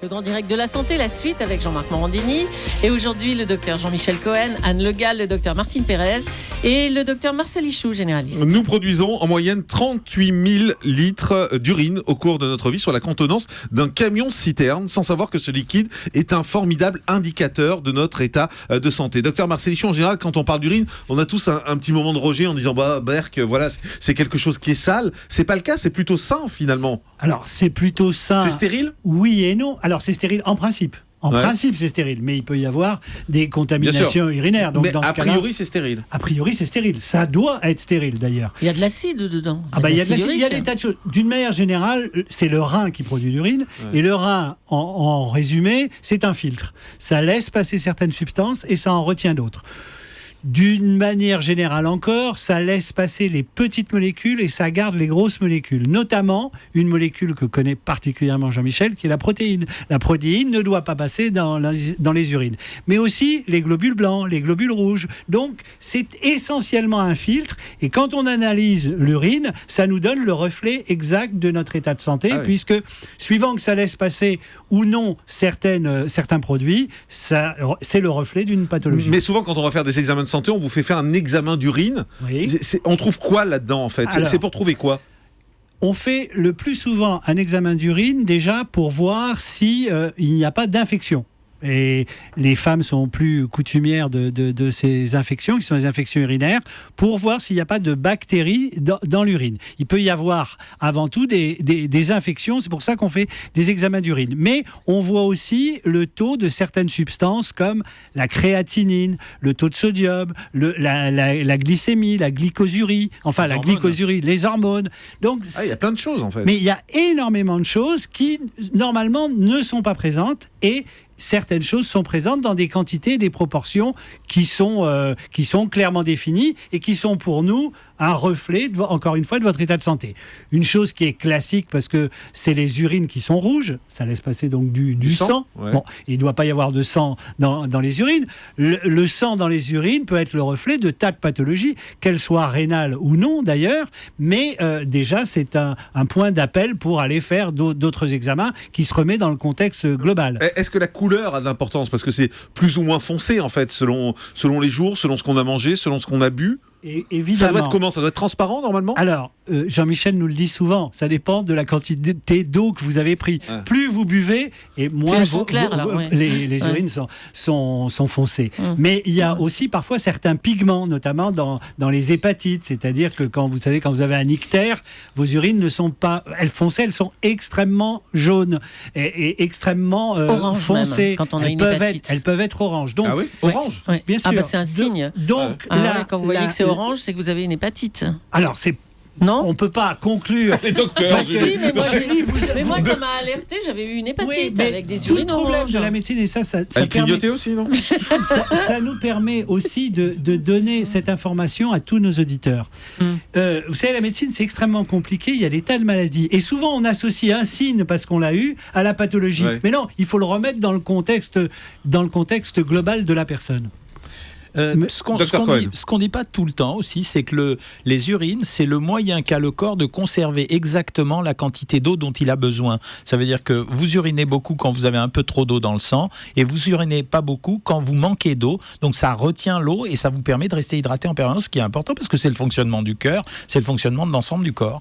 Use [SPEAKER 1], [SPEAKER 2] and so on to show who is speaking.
[SPEAKER 1] Le grand direct de la santé, la suite avec Jean-Marc Morandini. Et aujourd'hui, le docteur Jean-Michel Cohen, Anne Le Gall, le docteur Martine Pérez et le docteur Marcel Ichou, généraliste.
[SPEAKER 2] Nous produisons en moyenne 38 000 litres d'urine au cours de notre vie sur la contenance d'un camion-citerne, sans savoir que ce liquide est un formidable indicateur de notre état de santé. Docteur Marcel Ichou, en général, quand on parle d'urine, on a tous un petit moment de rejet en disant Berk, voilà, c'est quelque chose qui est sale. C'est pas le cas, c'est plutôt sain finalement.
[SPEAKER 3] Alors, c'est plutôt sain.
[SPEAKER 2] C'est stérile ?
[SPEAKER 3] Oui et non. Alors, c'est stérile en principe. En principe, c'est stérile, mais il peut y avoir des contaminations urinaires. Donc,
[SPEAKER 2] mais
[SPEAKER 3] dans ce
[SPEAKER 2] a priori, c'est stérile.
[SPEAKER 3] A priori, c'est stérile. Ça doit être stérile, d'ailleurs.
[SPEAKER 1] Il y a de l'acide dedans.
[SPEAKER 3] Il y a des tas de choses. D'une manière générale, c'est le rein qui produit l'urine. Ouais. Et le rein, en résumé, c'est un filtre. Ça laisse passer certaines substances et ça en retient d'autres. D'une manière générale encore, ça laisse passer les petites molécules et ça garde les grosses molécules, notamment une molécule que connaît particulièrement Jean-Michel, qui est la protéine. La protéine ne doit pas passer dans les urines, mais aussi les globules blancs, les globules rouges. Donc, c'est essentiellement un filtre et quand on analyse l'urine, ça nous donne le reflet exact de notre état de santé, puisque suivant que ça laisse passer ou non certains produits, c'est le reflet d'une pathologie.
[SPEAKER 2] Mais souvent, quand on va faire des examens de santé, on vous fait faire un examen d'urine. Oui. On trouve quoi là-dedans en fait ? C'est pour trouver quoi ?
[SPEAKER 3] On fait le plus souvent un examen d'urine déjà pour voir si il n'y a pas d'infection. Et les femmes sont plus coutumières de ces infections, qui sont les infections urinaires, pour voir s'il n'y a pas de bactéries dans l'urine. Il peut y avoir avant tout des infections, c'est pour ça qu'on fait des examens d'urine. Mais on voit aussi le taux de certaines substances comme la créatinine, le taux de sodium, la glycémie, la glycosurie, les hormones. Donc,
[SPEAKER 2] il y a plein de choses en fait.
[SPEAKER 3] Mais il y a énormément de choses qui, normalement, ne sont pas présentes et certaines choses sont présentes dans des quantités et des proportions qui sont clairement définies et qui sont pour nous un reflet, encore une fois, de votre état de santé. Une chose qui est classique, parce que c'est les urines qui sont rouges, ça laisse passer donc du sang. Ouais. Bon, il ne doit pas y avoir de sang dans les urines. Le sang dans les urines peut être le reflet de tas de pathologies, qu'elles soient rénales ou non d'ailleurs, mais déjà c'est un point d'appel pour aller faire d'autres examens qui se remet dans le contexte global.
[SPEAKER 2] Est-ce que la couleur a de l'importance ? Parce que c'est plus ou moins foncé en fait, selon les jours, selon ce qu'on a mangé, selon ce qu'on a bu.
[SPEAKER 3] Et évidemment.
[SPEAKER 2] Ça doit être comment ? Ça doit être transparent normalement ?
[SPEAKER 3] Alors, Jean-Michel nous le dit souvent, ça dépend de la quantité d'eau que vous avez pris. Plus vous buvez, et moins les urines sont foncées. Mais il y a aussi parfois certains pigments, notamment dans les hépatites. C'est-à-dire que quand vous avez un ictère, vos urines ne sont pas foncées, elles sont extrêmement jaunes et extrêmement foncées.
[SPEAKER 1] Même, quand on a une hépatite.
[SPEAKER 3] Elles peuvent être oranges. Donc,
[SPEAKER 2] orange.
[SPEAKER 3] Bien sûr.
[SPEAKER 1] C'est un signe.
[SPEAKER 3] Donc,
[SPEAKER 1] quand vous voyez que c'est orange, c'est que vous avez une hépatite.
[SPEAKER 3] Alors, on ne peut pas conclure.
[SPEAKER 2] Les docteurs.
[SPEAKER 1] Mais moi, ça m'a alerté. J'avais eu une hépatite avec des urines oranges.
[SPEAKER 3] Tout le problème de la médecine, et ça
[SPEAKER 2] elle clignotait aussi, non ?
[SPEAKER 3] ça nous permet aussi de donner cette information à tous nos auditeurs. Vous savez, la médecine, c'est extrêmement compliqué. Il y a des tas de maladies. Et souvent, on associe un signe, parce qu'on l'a eu, à la pathologie. Ouais. Mais non, il faut le remettre dans le contexte global de la personne.
[SPEAKER 4] Ce qu'on dit pas tout le temps aussi, c'est que les urines, c'est le moyen qu'a le corps de conserver exactement la quantité d'eau dont il a besoin. Ça veut dire que vous urinez beaucoup quand vous avez un peu trop d'eau dans le sang et vous urinez pas beaucoup quand vous manquez d'eau. Donc ça retient l'eau et ça vous permet de rester hydraté en permanence, ce qui est important parce que c'est le fonctionnement du cœur, c'est le fonctionnement de l'ensemble du corps.